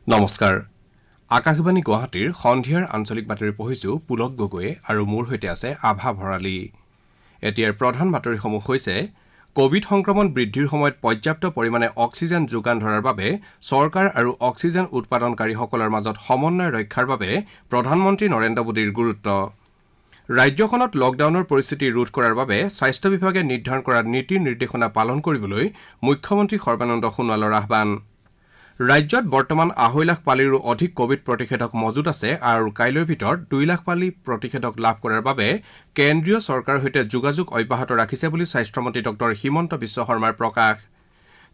নমস্কাৰ আকাশবাণী গুৱাহাটীৰ সন্ধিয়াৰ আঞ্চলিক বাতৰি পঢ়িছো পুলক গগৈয়ে আৰু মোৰ সৈতে আছে আভা ভৰালী। এতিয়াৰ প্ৰধান বাতৰিসমূহ হৈছে কোভিড সংক্ৰমণ বৃদ্ধিৰ সময়ত পৰ্যাপ্ত পৰিমাণে অক্সিজেন যোগান ধৰাৰ বাবে চৰকাৰ আৰু অক্সিজেন উৎপাদনকাৰীসকলৰ মাজত সমন্বয় ৰক্ষাৰ বাবে প্ৰধানমন্ত্ৰী নৰেন্দ্ৰ মোদীৰ গুৰুত্ব। ৰাজ্যখনত লকডাউনৰ পৰিস্থিতি ৰোধ কৰাৰ বাবে স্বাস্থ্য বিভাগে নিৰ্ধাৰণ কৰা নীতি নিৰ্দেশনা পালন কৰিবলৈ মুখ্যমন্ত্ৰী সৰ্বানন্দ সোণোৱালৰ আহ্বান। ৰাজ্যত বৰ্তমান ২.৫ লাখ পালিৰো অধিক কোভিড প্ৰতিষেধক মজুত আছে আৰু কাইলৈৰ ভিতৰত ২ লাখ পালি প্ৰতিষেধক লাভ কৰাৰ বাবে কেন্দ্ৰীয় চৰকাৰৰ সৈতে যোগাযোগ অব্যাহত ৰাখিছে বুলি স্বাস্থ্যমন্ত্ৰী ডঃ হিমন্ত বিশ্ব শৰ্মাৰ প্ৰকাশ।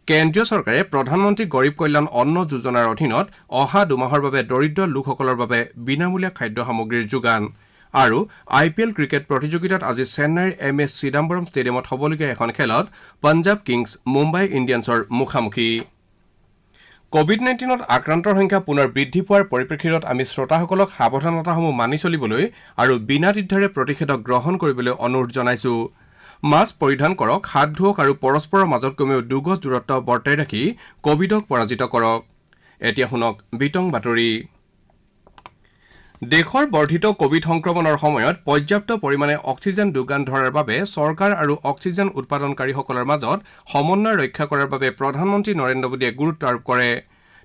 কেন্দ্ৰীয় চৰকাৰে প্ৰধানমন্ত্ৰী গৰীব কল্যাণ অন্ন যোজনাৰ অধীনত অহা দুমাহৰ বাবে দৰিদ্ৰ লোকসকলৰ বাবে বিনামূলীয়া খাদ্য সামগ্ৰীৰ যোগান। আৰু IPL ক্ৰিকেট প্ৰতিযোগিতাত আজি চেন্নাইৰ MS চিদাম্বৰম ষ্টেডিয়ামত হ'বলগীয়া এখন খেলত পঞ্জাৱ কিংছ মুম্বাই ইণ্ডিয়ানছৰ মুখামুখি। কোভিড-19ত আক্ৰান্তৰ সংখ্যা পুনৰ বৃদ্ধি পোৱাৰ পৰিপ্ৰেক্ষিতত আমি শ্ৰোতাসকলক সাৱধানতাসমূহ মানি চলিবলৈ আৰু বিনা দ্বিধাৰে প্ৰতিষেধক গ্ৰহণ কৰিবলৈ অনুৰোধ জনাইছো। মাস্ক পৰিধান কৰক, হাত ধুৱক আৰু পৰস্পৰৰ মাজত কমেও 2 গজ দূৰত্ব বৰ্তাই ৰাখি কোভিডক পৰাজিত কৰক। এতিয়া শুনক বিতং বাতৰি। দেশৰ বৰ্ধিত কোভিড সংক্ৰমণৰ সময়ত পৰ্যাপ্ত পৰিমাণে অক্সিজেন যোগান ধৰাৰ বাবে চৰকাৰ আৰু অক্সিজেন উৎপাদনকাৰীসকলৰ মাজত সমন্বয় ৰক্ষা কৰাৰ বাবে প্ৰধানমন্ত্ৰী নৰেন্দ্ৰ মোদীয়ে গুৰুত্ব আৰোপ কৰে।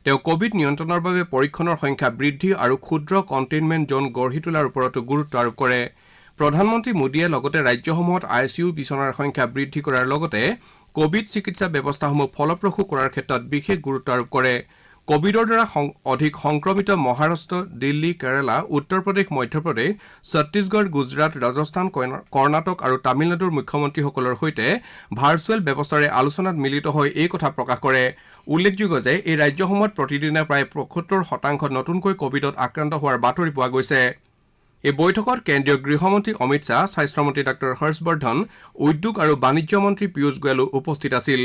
তেওঁ কোভিড নিয়ন্ত্ৰণৰ বাবে পৰীক্ষণৰ সংখ্যা বৃদ্ধি আৰু ক্ষুদ্ৰ কণ্টেইনমেণ্ট জোন গঢ়ি তোলাৰ ওপৰতো গুৰুত্ব আৰোপ কৰে। প্ৰধানমন্ত্ৰী মোদীয়ে লগতে ৰাজ্যসমূহত ICU বিচনাৰ সংখ্যা বৃদ্ধি কৰাৰ লগতে কোভিড চিকিৎসা ব্যৱস্থাসমূহ ফলপ্ৰসূ কৰাৰ ক্ষেত্ৰত বিশেষ গুৰুত্ব আৰোপ কৰে। কোভিডৰ দ্বাৰা অধিক সংক্ৰমিত মহাৰাষ্ট্ৰ, দিল্লী, কেৰালা, উত্তৰ প্ৰদেশ, মধ্যপ্ৰদেশ, ছত্তীশগড়, গুজৰাট, ৰাজস্থান, কৰ্ণাটক আৰু তামিলনাডুৰ মুখ্যমন্ত্ৰীসকলৰ সৈতে ভাৰ্চুৱেল ব্যৱস্থাৰে আলোচনাত মিলিত হৈ এই কথা প্ৰকাশ কৰে। উল্লেখযোগ্য যে এই ৰাজ্যসমূহত প্ৰতিদিনে প্ৰায় ৭৫% নতুনকৈ কোভিডত আক্ৰান্ত হোৱাৰ বাতৰি পোৱা গৈছে। এই বৈঠকত কেন্দ্ৰীয় গৃহমন্ত্ৰী অমিত শ্বাহ, স্বাস্থ্যমন্ত্ৰী ডাঃ হৰ্ষবৰ্ধন, উদ্যোগ আৰু বাণিজ্য মন্ত্ৰী পীয়ূষ গোৱেলো উপস্থিত আছিল।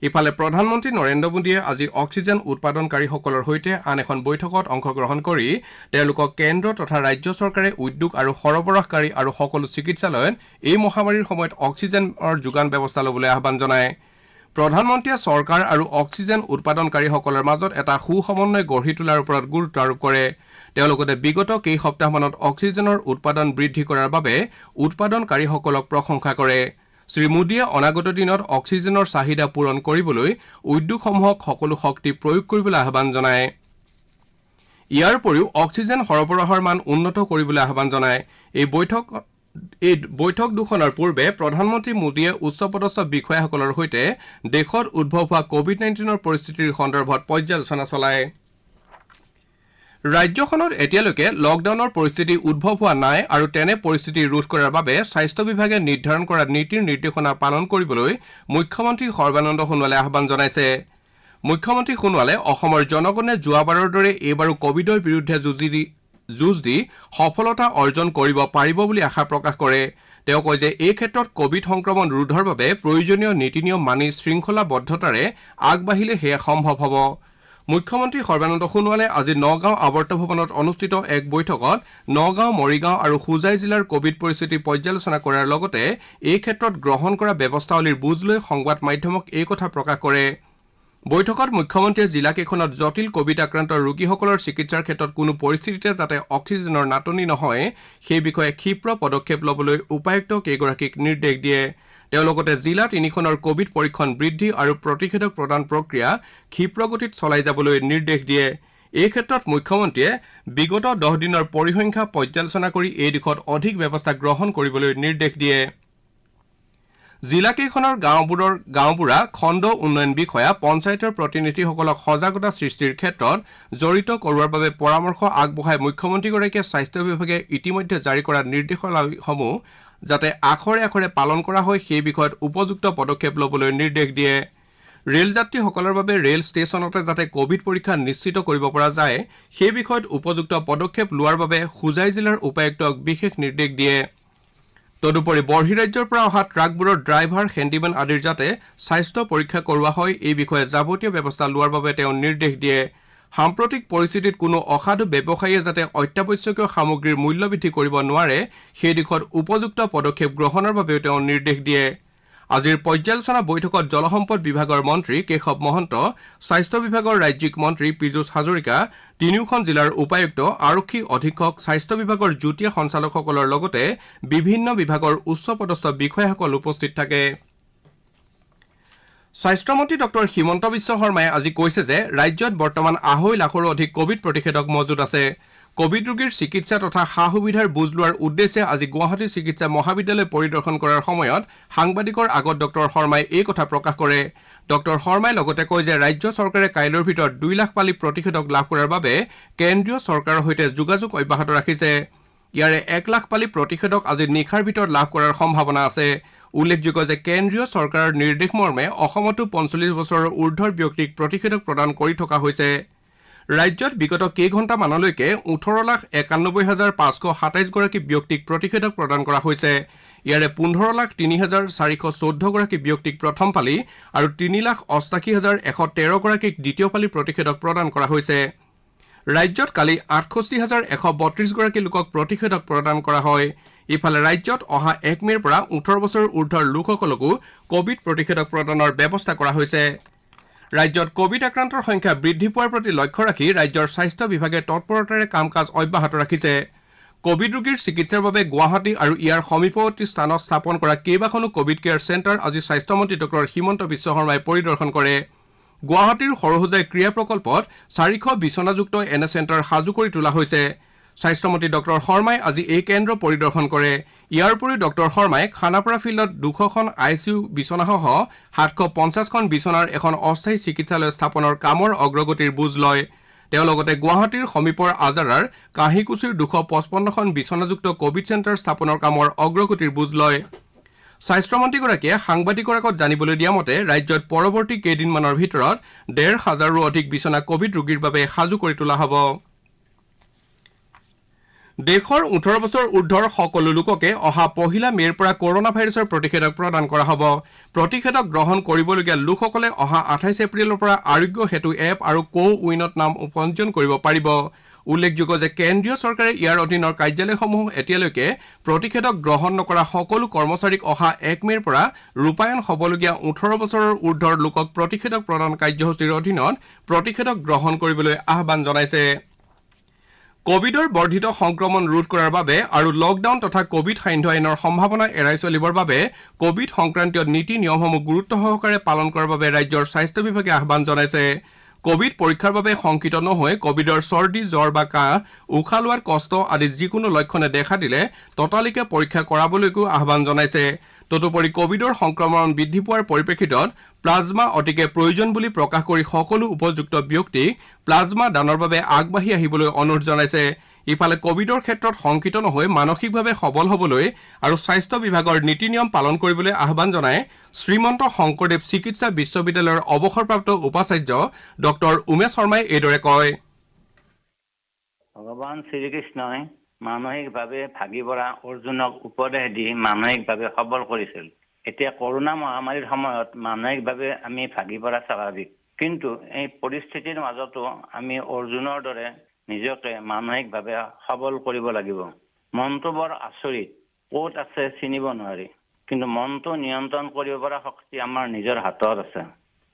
ইফালে প্ৰধানমন্ত্ৰী নৰেন্দ্ৰ মোদীয়ে আজি অক্সিজেন উৎপাদনকাৰীসকলৰ সৈতে আন এখন বৈঠকত অংশগ্ৰহণ কৰি তেওঁলোকক কেন্দ্ৰ তথা ৰাজ্য চৰকাৰে উদ্যোগ আৰু সৰবৰাহকাৰী আৰু সকলো চিকিৎসালয়ত এই মহামাৰীৰ সময়ত অক্সিজেনৰ যোগান ব্যৱস্থা ল'বলৈ আহ্বান জনায়। প্ৰধানমন্ত্ৰীয়ে চৰকাৰ আৰু অক্সিজেন উৎপাদনকাৰীসকলৰ মাজত এটা সুসমন্বয় গঢ়ি তোলাৰ ওপৰত গুৰুত্ব আৰোপ কৰে। তেওঁ লগতে বিগত কেইসপ্তাহমানত অক্সিজেনৰ উৎপাদন বৃদ্ধি কৰাৰ বাবে উৎপাদনকাৰীসকলক প্ৰশংসা কৰে। শ্ৰীমোদীয়ে অনাগত দিনত অক্সিজেনৰ চাহিদা পূৰণ কৰিবলৈ উদ্যোগসমূহক সকলো শক্তি প্ৰয়োগ কৰিবলৈ আহ্বান জনায়। ইয়াৰ উপৰিও অক্সিজেন সৰবৰাহৰ মান উন্নত কৰিবলৈ আহ্বান জনায়। এই বৈঠক দুখনৰ পূৰ্বে প্ৰধানমন্ত্ৰী মোদীয়ে উচ্চপদস্থ বিষয়াসকলৰ সৈতে দেশত উদ্ভৱ হোৱা কোভিড-19ৰ পৰিস্থিতিৰ সন্দৰ্ভত পৰ্যালোচনা চলায়। ৰাজ্যখনত এতিয়ালৈকে লকডাউনৰ পৰিস্থিতি উদ্ভৱ হোৱা নাই আৰু তেনে পৰিস্থিতি ৰোধ কৰাৰ বাবে স্বাস্থ্য বিভাগে নিৰ্ধাৰণ কৰা নীতিৰ নিৰ্দেশনা পালন কৰিবলৈ মুখ্যমন্ত্ৰী সৰ্বানন্দ সোণোৱালে আহ্বান জনাইছে। মুখ্যমন্ত্ৰী সোণোৱালে অসমৰ জনগণে যোৱাবাৰৰ দৰে এইবাৰো কোভিডৰ বিৰুদ্ধে যুঁজ দি সফলতা অৰ্জন কৰিব পাৰিব বুলি আশা প্ৰকাশ কৰে। তেওঁ কয় যে এই ক্ষেত্ৰত কোভিড সংক্ৰমণ ৰোধৰ বাবে প্ৰয়োজনীয় নীতি নিয়ম মানি শৃংখলাবদ্ধতাৰে আগবাঢ়িলে সেয়া সম্ভৱ হ'ব। মুখ্যমন্ত্ৰী সৰ্বানন্দ সোণোৱালে আজি নগাঁও আৱৰ্ত ভৱনত অনুষ্ঠিত এক বৈঠকত নগাঁও, মৰিগাঁও আৰু হোজাই জিলাৰ কোভিড পৰিস্থিতি পৰ্যালোচনা কৰাৰ লগতে এই ক্ষেত্ৰত গ্ৰহণ কৰা ব্যৱস্থাৱলীৰ বুজ লৈ সংবাদ মাধ্যমক এই কথা প্ৰকাশ কৰে। বৈঠকত মুখ্যমন্ত্ৰীয়ে জিলাকেইখনত জটিল কোভিড আক্ৰান্ত ৰোগীসকলৰ চিকিৎসাৰ ক্ষেত্ৰত কোনো পৰিস্থিতিতে যাতে অক্সিজেনৰ নাটনি নহয় সেই বিষয়ে ক্ষীপ্ৰ পদক্ষেপ ল'বলৈ উপায়ুক্ত কেইগৰাকীক নিৰ্দেশ দিয়ে। তেওঁ লগতে জিলা 3খনৰ কোভিড পৰীক্ষণ বৃদ্ধি আৰু প্ৰতিষেধক প্ৰদান প্ৰক্ৰিয়া ক্ষীপ্ৰগতিত চলাই যাবলৈ নিৰ্দেশ দিয়ে। এই ক্ষেত্ৰত মুখ্যমন্ত্ৰীয়ে বিগত 10 দিনৰ পৰিসংখ্যা পৰ্যালোচনা কৰি এই দিশত অধিক ব্যৱস্থা গ্ৰহণ কৰিবলৈ নিৰ্দেশ দিয়ে। জিলাকেইখনৰ গাঁওবুঢ়া, খণ্ড উন্নয়ন বিষয়া, পঞ্চায়তৰ প্ৰতিনিধিসকলক সজাগতা সৃষ্টিৰ ক্ষেত্ৰত জড়িত কৰোৱাৰ বাবে পৰামৰ্শ আগবঢ়াই মুখ্যমন্ত্ৰীগৰাকীয়ে স্বাস্থ্য বিভাগে ইতিমধ্যে জাৰি কৰা নিৰ্দেশাৱলীসমূহ যাতে আখৰে আখৰে পালন কৰা হয় সেই বিষয়ত উপযুক্ত পদক্ষেপ ল'বলৈ নিৰ্দেশ দিয়ে। ৰেল যাত্ৰীসকলৰ বাবে ৰেল ষ্টেচনতে যাতে কোভিড পৰীক্ষা নিশ্চিত কৰিব পৰা যায় সেই বিষয়ত উপযুক্ত পদক্ষেপ লোৱাৰ বাবে হোজাই জিলাৰ উপায়ুক্তক বিশেষ নিৰ্দেশ দিয়ে। তদুপৰি বৰ্হিৰাজ্যৰ পৰা অহা ট্ৰাকবোৰৰ ড্ৰাইভাৰ, হেণ্ডিমেন আদিৰ যাতে স্বাস্থ্য পৰীক্ষা কৰোৱা হয় এই বিষয়ে যাৱতীয় ব্যৱস্থা লোৱাৰ বাবে তেওঁ নিৰ্দেশ দিয়ে। সাম্প্ৰতিক পৰিস্থিতিত কোনো অসাধু ব্যৱসায়ীয়ে যাতে অত্যাৱশ্যকীয় সামগ্ৰীৰ মূল্য বৃদ্ধি কৰিব নোৱাৰে সেই দিশত উপযুক্ত পদক্ষেপ গ্ৰহণৰ বাবেও তেওঁ নিৰ্দেশ দিয়ে। আজিৰ পৰ্যালোচনা বৈঠকত জলসম্পদ বিভাগৰ মন্ত্ৰী কেশৱ মহন্ত, স্বাস্থ্য বিভাগৰ ৰাজ্যিক মন্ত্ৰী পীযুষ হাজৰিকা, তিনিওখন জিলাৰ উপায়ুক্ত, আৰক্ষী অধীক্ষক, স্বাস্থ্য বিভাগৰ যুটীয়া সঞ্চালকসকলৰ লগতে বিভিন্ন বিভাগৰ উচ্চপদস্থ বিষয়াসকল উপস্থিত থাকে। স্বাস্থ্যমন্ত্ৰী ড হিমন্ত বিশ্ব শৰ্মাই আজি কৈছে যে ৰাজ্যত বৰ্তমান 2.5 লাখৰো অধিক কোভিড প্ৰতিষেধক মজুত আছে। কোভিড ৰোগীৰ চিকিৎসা তথা সা সুবিধাৰ বুজ লোৱাৰ উদ্দেশ্যে আজি গুৱাহাটী চিকিৎসা মহাবিদ্যালয় পৰিদৰ্শন কৰাৰ সময়ত সাংবাদিকৰ আগত ড শৰ্মাই এই কথা প্ৰকাশ কৰে। ড শৰ্মাই লগতে কয় যে ৰাজ্য চৰকাৰে কাইলৈৰ ভিতৰত 2 লাখ পালি প্ৰতিষেধক লাভ কৰাৰ বাবে কেন্দ্ৰীয় চৰকাৰৰ সৈতে যোগাযোগ অব্যাহত ৰাখিছে। ইয়াৰে 1 লাখ পালি প্ৰতিষেধক আজি নিশাৰ ভিতৰত লাভ কৰাৰ সম্ভাৱনা আছে। উল্লেখযোগ্য যে কেন্দ্ৰীয় চৰকাৰৰ নিৰ্দেশ মৰ্মে অসমতো 45 বছৰৰ ঊৰ্ধৰ ব্যক্তিক প্ৰতিষেধক প্ৰদান কৰি থকা হৈছে। ৰাজ্যত বিগত কেইঘণ্টামানলৈকে 18,91,527 গৰাকী ব্যক্তিক প্ৰতিষেধক প্ৰদান কৰা হৈছে। ইয়াৰে 15,03,414 গৰাকী ব্যক্তিক প্ৰথম পালি আৰু 3,88,113 গৰাকীক দ্বিতীয় পালি প্ৰতিষেধক প্ৰদান কৰা হৈছে। ৰাজ্যত কালি 68,132 গৰাকী লোকক প্ৰতিষেধক প্ৰদান কৰা হয়। ইফালে ৰাজ্যত অহা 1 মেৰ পৰা 18 বছৰ ঊৰ্ধৰ লোকসকলকো কোভিড প্ৰতিষেধক প্ৰদানৰ ব্যৱস্থা কৰা হৈছে। ৰাজ্যত কোভিড আক্ৰান্তৰ সংখ্যা বৃদ্ধি পোৱাৰ প্ৰতি লক্ষ্য ৰাখি ৰাজ্যৰ স্বাস্থ্য বিভাগে তৎপৰতাৰে কাম কাজ অব্যাহত ৰাখিছে। কোভিড ৰোগীৰ চিকিৎসাৰ বাবে গুৱাহাটী আৰু ইয়াৰ সমীপৱৰ্তী স্থানত স্থাপন কৰা কেইবাখনো কোভিড কেয়াৰ চেণ্টাৰ আজি স্বাস্থ্যমন্ত্ৰী ড হিমন্ত বিশ্ব শৰ্মাই পৰিদৰ্শন কৰে। গুৱাহাটীৰ সৰহোজাই ক্ৰীড়া প্ৰকল্পত 400 বিচনাযুক্ত এনে চেণ্টাৰ সাজু কৰি তোলা হৈছে। স্বাস্থ্যমন্ত্ৰী ড শৰ্মাই আজি এই কেন্দ্ৰ পৰিদৰ্শন কৰে। ইয়াৰ উপৰিও ড শৰ্মাই খানাপাৰা ফিল্ডত 200খন ICU বিচনাসহ 750খন বিচনাৰ এখন অস্থায়ী চিকিৎসালয় স্থাপনৰ কামৰ অগ্ৰগতিৰ বুজ লয়। তেওঁ লগতে গুৱাহাটীৰ সমীপৰ আজাৰাৰ কাহিকুছিৰ 255খন বিচনাযুক্ত কোভিড চেণ্টাৰ স্থাপনৰ কামৰ অগ্ৰগতিৰ বুজ লয়। স্বাস্থ্যমন্ত্ৰীগৰাকীয়ে সাংবাদিকৰ আগত জানিবলৈ দিয়া মতে ৰাজ্যত পৰৱৰ্তী কেইদিনমানৰ ভিতৰত 1,500ৰো অধিক বিচনা কোভিড ৰোগীৰ বাবে সাজু কৰি তোলা হ'ব। দেশৰ 18 বছৰ ঊৰ্ধৰ সকলো লোককে অহা 1 মেৰ পৰা কৰোনা ভাইৰাছৰ প্ৰতিষেধক প্ৰদান কৰা হ'ব। প্ৰতিষেধক গ্ৰহণ কৰিবলগীয়া লোকসকলে অহা 28 এপ্ৰিলৰ পৰা আৰোগ্য সেতু এপ আৰু কো-উইনত নাম পঞ্জীয়ন কৰিব পাৰিব। উল্লেখযোগ্য যে কেন্দ্ৰীয় চৰকাৰে ইয়াৰ অধীনৰ কাৰ্যালয়সমূহ এতিয়ালৈকে প্ৰতিষেধক গ্ৰহণ নকৰা সকলো কৰ্মচাৰীক অহা 1 মেৰ পৰা ৰূপায়ণ হ'বলগীয়া 18 বছৰৰ ঊৰ্ধৰ লোকক প্ৰতিষেধক প্ৰদান কাৰ্যসূচীৰ অধীনত প্ৰতিষেধক গ্ৰহণ কৰিবলৈ আহ্বান জনাইছে। কোভিডৰ বৰ্ধিত সংক্ৰমণ ৰোধ কৰাৰ বাবে আৰু লকডাউন তথা কোভিড সান্ধ্য আইনৰ সম্ভাৱনা এৰাই চলিবৰ বাবে কোভিড সংক্ৰান্তীয় নীতি নিয়মসমূহ গুৰুত্ব সহকাৰে পালন কৰাৰ বাবে ৰাজ্যৰ স্বাস্থ্য বিভাগে আহ্বান জনাইছে। কোভিড পৰীক্ষাৰ বাবে শংকিত নহৈ কোভিডৰ চৰ্দি, জ্বৰ বা কাহ, উশাহ লোৱাৰ কষ্ট আদি যিকোনো লক্ষণে দেখা দিলে ততালিকে পৰীক্ষা কৰাবলৈকো আহ্বান জনাইছে। তদুপৰি কোভিডৰ সংক্ৰমণ বৃদ্ধি পোৱাৰ পৰিপ্ৰেক্ষিতত প্লাজমা অতিকে প্ৰয়োজন বুলি প্ৰকাশ কৰি সকলো উপযুক্ত ব্যক্তিক প্লাজমা দানৰ বাবে আগবাঢ়ি আহিবলৈ অনুৰোধ জনাইছে। ইফালে কোভিডৰ ক্ষেত্ৰত শংকিত নহৈ মানসিকভাৱে সবল হ'বলৈ আৰু স্বাস্থ্য বিভাগৰ নীতি নিয়ম পালন কৰিবলৈ আহ্বান জনাই শ্ৰীমন্ত শংকৰদেৱ চিকিৎসা বিশ্ববিদ্যালয়ৰ অৱসৰপ্ৰাপ্ত উপাচাৰ্য ড উমেশ শৰ্মাই এইদৰে কয়। ভগৱান শ্ৰীকৃষ্ণই মানসিকভাৱে ভাগি পৰা অৰ্জুনক উপদেশ দি মানসিকভাৱে সবল কৰিছিল। এতিয়া কৰোনা মহামাৰীৰ সময়ত মানসিকভাৱে আমি ভাগি পৰা স্বাভাৱিক, কিন্তু এই পৰিস্থিতিৰ মাজতো আমি অৰ্জুনৰ দৰে নিজকে মানসিকভাৱে সবল কৰিব লাগিব। মনটো বৰ আচৰিত, ক'ত আছে চিনিব নোৱাৰি, কিন্তু মনটো নিয়ন্ত্ৰণ কৰিব পৰা শক্তি আমাৰ নিজৰ হাতত আছে।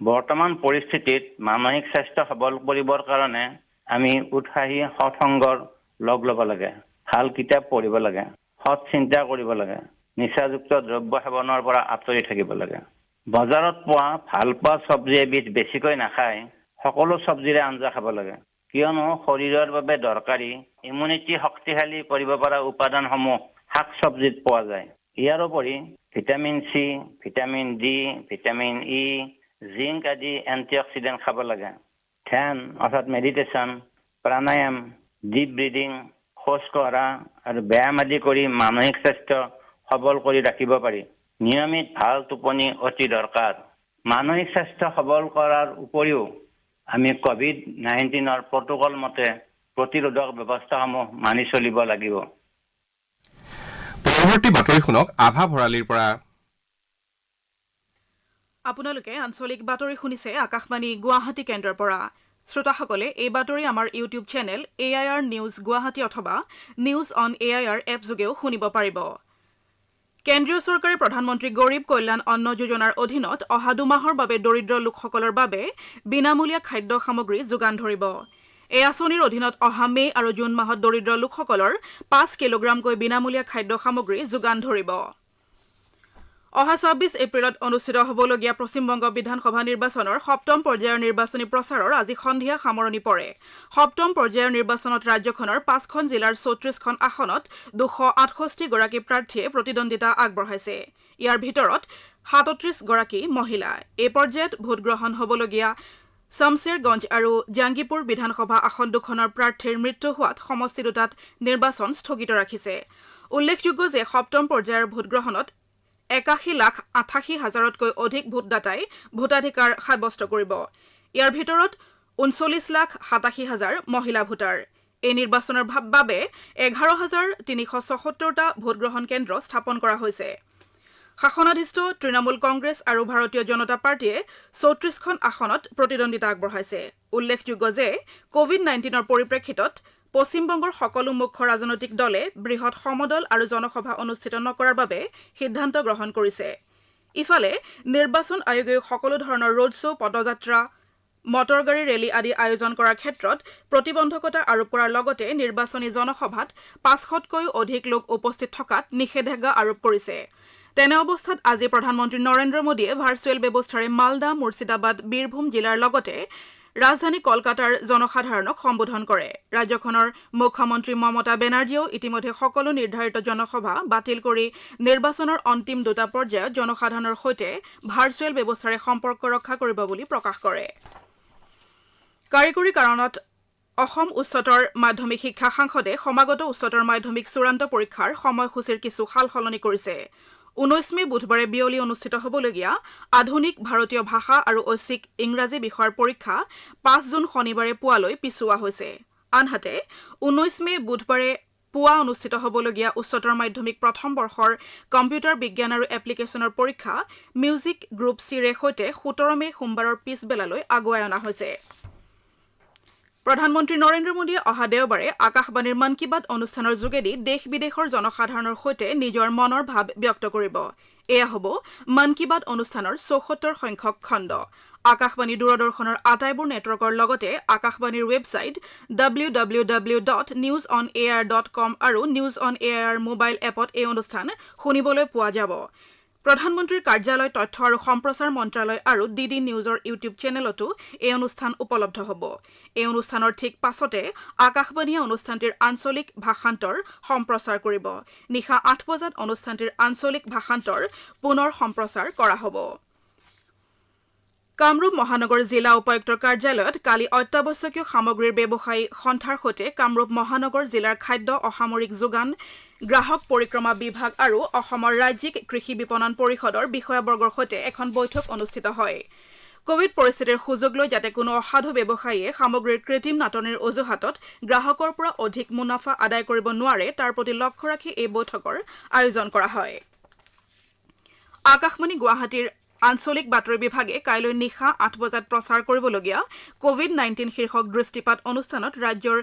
বৰ্তমান পৰিস্থিতিত মানসিক স্বাস্থ্য সবল কৰিবৰ কাৰণে আমি উৎসাহী সৎসংগৰ লগ ল'ব লাগে, ভাল কিতাপ পঢ়িব লাগে, সৎ চিন্তা কৰিব লাগে, নিচাযুক্ত দ্ৰব্য সেৱনৰ পৰা আঁতৰি থাকিব লাগে। বজাৰত পোৱা ভাল পোৱা চব্জি এবিধ বেছিকৈ নাখায় সকলো চব্জিৰে আঞ্জা খাব লাগে, কিয়নো শৰীৰৰ বাবে দৰকাৰী ইমিউনিটি শক্তিশালী কৰিব পৰা উপাদানসমূহ শাক চব্জিত পোৱা যায়। ইয়াৰোপৰি vitamin C, vitamin D, vitamin E, zinc আদি এণ্টিঅক্সিডেণ্ট খাব লাগে। ধ্যান অৰ্থাৎ মেডিটেশ্যন, প্ৰাণায়াম, ডিপ ব্ৰিডিং, খোজ কঢ়া আৰু ব্যায়াম আদি কৰি মানসিক স্বাস্থ্য সবল কৰি ৰাখিব পাৰি। নিয়মিত ভাল টোপনি অতি দৰকাৰ। মানসিক স্বাস্থ্য সবল কৰাৰ উপৰিও আমি COVID-19 প্ৰটোকল মতে প্ৰতিৰোধক ব্যৱস্থাসমূহ মানি চলিব লাগিব। পৰৱৰ্তী বাতৰি শুনক আভা ভৰালীৰ পৰা। আপোনালোকে আঞ্চলিক বাতৰি শুনিছে আকাশবাণী গুৱাহাটী কেন্দ্ৰৰ পৰা। শ্ৰোতাসকলে এই বাতৰি আমাৰ YouTube channel AIR news Guwahati অথবা নিউজ অন AIR এপ যোগেও শুনিব পাৰিব। কেন্দ্ৰীয় চৰকাৰে প্ৰধানমন্ত্ৰী গৰীব কল্যাণ অন্ন যোজনাৰ অধীনত অহা 2 মাহৰ বাবে দৰিদ্ৰ লোকসকলৰ বাবে বিনামূলীয়া খাদ্য সামগ্ৰী যোগান ধৰিব। এই আঁচনিৰ অধীনত অহা মে আৰু জুন মাহত দৰিদ্ৰ লোকসকলৰ 5 কিলোগ্ৰামকৈ বিনামূলীয়া খাদ্য সামগ্ৰী যোগান ধৰিব। অহা 26 এপ্ৰিলত অনুষ্ঠিত হ'বলগীয়া পশ্চিমবংগ বিধানসভা নিৰ্বাচনৰ 7ম পৰ্যায়ৰ নিৰ্বাচনী প্ৰচাৰৰ আজি সন্ধিয়া সামৰণি পৰে। 7ম পৰ্যায়ৰ নিৰ্বাচনত ৰাজ্যখনৰ 5খন জিলাৰ 34খন আসনত 268 গৰাকী প্ৰাৰ্থীয়ে প্ৰতিদ্বন্দ্বিতা আগবঢ়াইছে। ইয়াৰ ভিতৰত 37 গৰাকী মহিলা। এই পৰ্যায়ত ভোটগ্ৰহণ হ'বলগীয়া শমশেৰগঞ্জ আৰু জাংগীপুৰ বিধানসভা আসন দুখনৰ প্ৰাৰ্থীৰ মৃত্যু হোৱাত সমষ্টি দুটাত নিৰ্বাচন স্থগিত ৰাখিছে। উল্লেখযোগ্য যে 7ম পৰ্যায়ৰ ভোটগ্ৰহণত 81,88,000তকৈ অধিক ভোটদাতাই ভোটাধিকাৰ সাব্যস্ত কৰিব। ইয়াৰ ভিতৰত 39,87,000 মহিলা ভোটাৰ। এই নিৰ্বাচনৰ বাবে 11,377টা ভোটগ্ৰহণ কেন্দ্ৰ স্থাপন কৰা হৈছে। শাসনাধিষ্ঠ তৃণমূল কংগ্ৰেছ আৰু ভাৰতীয় জনতা পাৰ্টীয়ে 34খন আসনত প্ৰতিদ্বন্দ্বিতা আগবঢ়াইছে। উল্লেখযোগ্য যে কোভিড-19ৰ পৰিপ্ৰেক্ষিতত পশ্চিমবংগৰ সকলো মুখ্য ৰাজনৈতিক দলে বৃহৎ সমদল আৰু জনসভা অনুষ্ঠিত নকৰাৰ বাবে সিদ্ধান্ত গ্ৰহণ কৰিছে। ইফালে নিৰ্বাচন আয়োগে সকলো ধৰণৰ ৰোড শ্ব', পদযাত্ৰা, মটৰগাড়ী ৰেলী আদি আয়োজন কৰাৰ ক্ষেত্ৰত প্ৰতিবন্ধকতা আৰোপ কৰাৰ লগতে নিৰ্বাচনী জনসভাত 500তকৈও অধিক লোক উপস্থিত থকাত নিষেধাজ্ঞা আৰোপ কৰিছে। তেনে অৱস্থাত আজি প্ৰধানমন্ত্ৰী নৰেন্দ্ৰ মোদীয়ে ভাৰ্চুৱেল ব্যৱস্থাৰে মালদা, মুৰ্ছিদাবাদ, বীৰভূম জিলাৰ লগতে ৰাজধানী কলকাতাৰ জনসাধাৰণক সম্বোধন কৰে। ৰাজ্যখনৰ মুখ্যমন্ত্ৰী মমতা বেনাৰ্জীয়েও ইতিমধ্যে সকলো নিৰ্ধাৰিত জনসভা বাতিল কৰি নিৰ্বাচনৰ অন্তিম 2টা পৰ্যায়ত জনসাধাৰণৰ সৈতে ভাৰ্চুৱেল ব্যৱস্থাৰে সম্পৰ্ক ৰক্ষা কৰিব বুলি প্ৰকাশ কৰে। কাৰিকৰী কাৰণত অসম উচ্চতৰ মাধ্যমিক শিক্ষা সাংসদে সমাগত উচ্চতৰ মাধ্যমিক চূড়ান্ত পৰীক্ষাৰ সময়সূচীৰ কিছু সাল সলনি কৰিছে। 19 মে বুধবাৰে বিয়লি অনুষ্ঠিত হ'বলগীয়া আধুনিক ভাৰতীয় ভাষা আৰু ঐচ্ছিক ইংৰাজী বিষয়ৰ পৰীক্ষা 5 জুন শনিবাৰে পুৱালৈ পিছুওৱা হৈছে। আনহাতে 19 মে বুধবাৰে পুৱা অনুষ্ঠিত হ'বলগীয়া উচ্চতৰ মাধ্যমিক প্ৰথম বৰ্ষৰ কম্পিউটাৰ বিজ্ঞান আৰু এপ্লিকেশ্যনৰ পৰীক্ষা মিউজিক গ্ৰুপ চিৰ সৈতে 17 মে সোমবাৰৰ পিছবেলালৈ আগুৱাই অনা হৈছে। প্ৰধানমন্ত্ৰী নৰেন্দ্ৰ মোদীয়ে অহা দেওবাৰে আকাশবাণীৰ মন কী বাত অনুষ্ঠানৰ যোগেদি দেশ বিদেশৰ জনসাধাৰণৰ সৈতে নিজৰ মনৰ ভাৱ ব্যক্ত কৰিব। এয়া হ'ব মন কী বাত অনুষ্ঠানৰ 74 সংখ্যক খণ্ড। আকাশবাণী দূৰদৰ্শনৰ আটাইবোৰ নেটৱৰ্কৰ লগতে আকাশবাণীৰ ৱেবছাইট www.newsonair.com আৰু নিউজ অন এয়াৰ মোবাইল এপত এই অনুষ্ঠান শুনিবলৈ পোৱা যাব। প্ৰধানমন্ত্ৰীৰ কাৰ্যালয়, তথ্য আৰু সম্প্ৰচাৰ মন্ত্ৰালয় আৰু ডিডি নিউজৰ ইউটিউব চেনেলতো এই অনুষ্ঠান উপলব্ধ হ'ব। এই অনুষ্ঠানৰ ঠিক পাছতে আকাশবাণীয়ে অনুষ্ঠানটিৰ আঞ্চলিক ভাষান্তৰ সম্প্ৰচাৰ কৰিব। নিশা 8 বজাত অনুষ্ঠানটিৰ আঞ্চলিক ভাষান্তৰ পুনৰ সম্প্ৰচাৰ কৰা হ'ব। কামৰূপ মহানগৰ জিলা উপায়ুক্তৰ কাৰ্যালয়ত কালি অত্যাৱশ্যকীয় সামগ্ৰীৰ ব্যৱসায়ী সন্থাৰ সৈতে কামৰূপ মহানগৰ জিলাৰ খাদ্য অসামৰিক যোগান, গ্ৰাহক পৰিক্ৰমা বিভাগ আৰু অসমৰ ৰাজ্যিক কৃষি বিপণন পৰিষদৰ বিষয়াবৰ্গৰ সৈতে এখন বৈঠক অনুষ্ঠিত হয়। কোভিড পৰিস্থিতিৰ সুযোগ লৈ যাতে কোনো অসাধু ব্যৱসায়ীয়ে সামগ্ৰীৰ কৃত্ৰিম নাটনিৰ অজুহাতত গ্ৰাহকৰ পৰা অধিক মুনাফা আদায় কৰিব নোৱাৰে তাৰ প্ৰতি লক্ষ্য ৰাখি এই বৈঠকৰ আয়োজন কৰা হয়। আকাশবাণী গুৱাহাটীৰ আঞ্চলিক বাতৰি বিভাগে কাইলৈ নিশা 8 বজাত প্ৰচাৰ কৰিবলগীয়া কোভিড-19 শীৰ্ষক দৃষ্টিপাত অনুষ্ঠানত ৰাজ্যৰ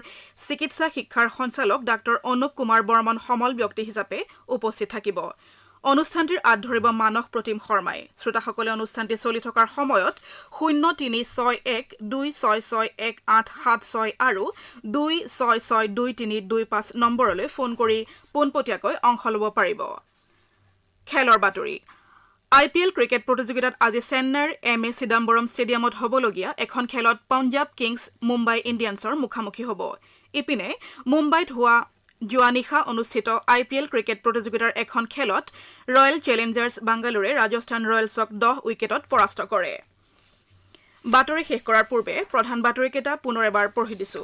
চিকিৎসা শিক্ষাৰ সঞ্চালক ডাঃ অনুপ কুমাৰ বৰ্মন সমল ব্যক্তি হিচাপে উপস্থিত থাকিব। অনুষ্ঠানটিৰ আঁত ধৰিব মানস প্ৰতিম শৰ্মাই। শ্ৰোতাসকলে অনুষ্ঠানটি চলি থকাৰ সময়ত 0361266186 আৰু 26622325 নম্বৰলৈ ফোন কৰি পোনপটীয়াকৈ অংশ ল'ব পাৰিব। খেলৰ বাতৰি। IPL ক্ৰিকেট প্ৰতিযোগিতাত আজি চেন্নাইৰ এম.এ. চিদাম্বৰম ষ্টেডিয়ামত হ'বলগীয়া এখন খেলত পঞ্জাৱ কিংছ মুম্বাই ইণ্ডিয়ানছৰ মুখামুখি হ'ব। ইপিনে মুম্বাইত হোৱা যোৱা নিশা অনুষ্ঠিত IPL ক্ৰিকেট প্ৰতিযোগিতাৰ এখন খেলত ৰয়েল চেলেঞ্জাৰ্ছ বাংগালোৰে ৰাজস্থান ৰয়েলছক 10 উইকেটত পৰাস্ত কৰে। বাতৰি শেষ কৰাৰ পূৰ্বে প্ৰধান বাতৰিকেইটা পুনৰ এবাৰ পঢ়ি দিছো।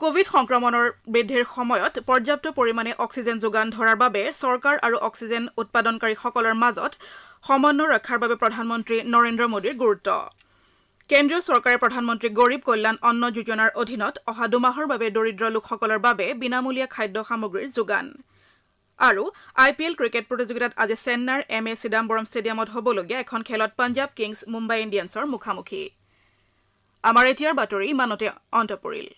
কোভিড সংক্ৰমণৰ বৃদ্ধিৰ সময়ত পৰ্যাপ্ত পৰিমাণে অক্সিজেন যোগান ধৰাৰ বাবে চৰকাৰ আৰু অক্সিজেন উৎপাদনকাৰীসকলৰ মাজত সমন্বয় ৰক্ষাৰ বাবে প্ৰধানমন্ত্ৰী নৰেন্দ্ৰ মোদীৰ গুৰুত্ব। কেন্দ্ৰীয় চৰকাৰে প্ৰধানমন্ত্ৰী গৰীব কল্যাণ অন্ন যোজনাৰ অধীনত অহা 2 মাহৰ বাবে দৰিদ্ৰ লোকসকলৰ বাবে বিনামূলীয়া খাদ্য সামগ্ৰীৰ যোগান। আৰু IPL ক্ৰিকেট প্ৰতিযোগিতাত আজি চেন্নাইৰ এম.এ. চিদাম্বৰম ষ্টেডিয়ামত হ'বলগীয়া এখন খেলত পঞ্জাৱ কিংছ মুম্বাই ইণ্ডিয়ানছৰ মুখামুখি। আমাৰ এতিয়াৰ বাতৰি ইমানতে অন্ত পৰিল।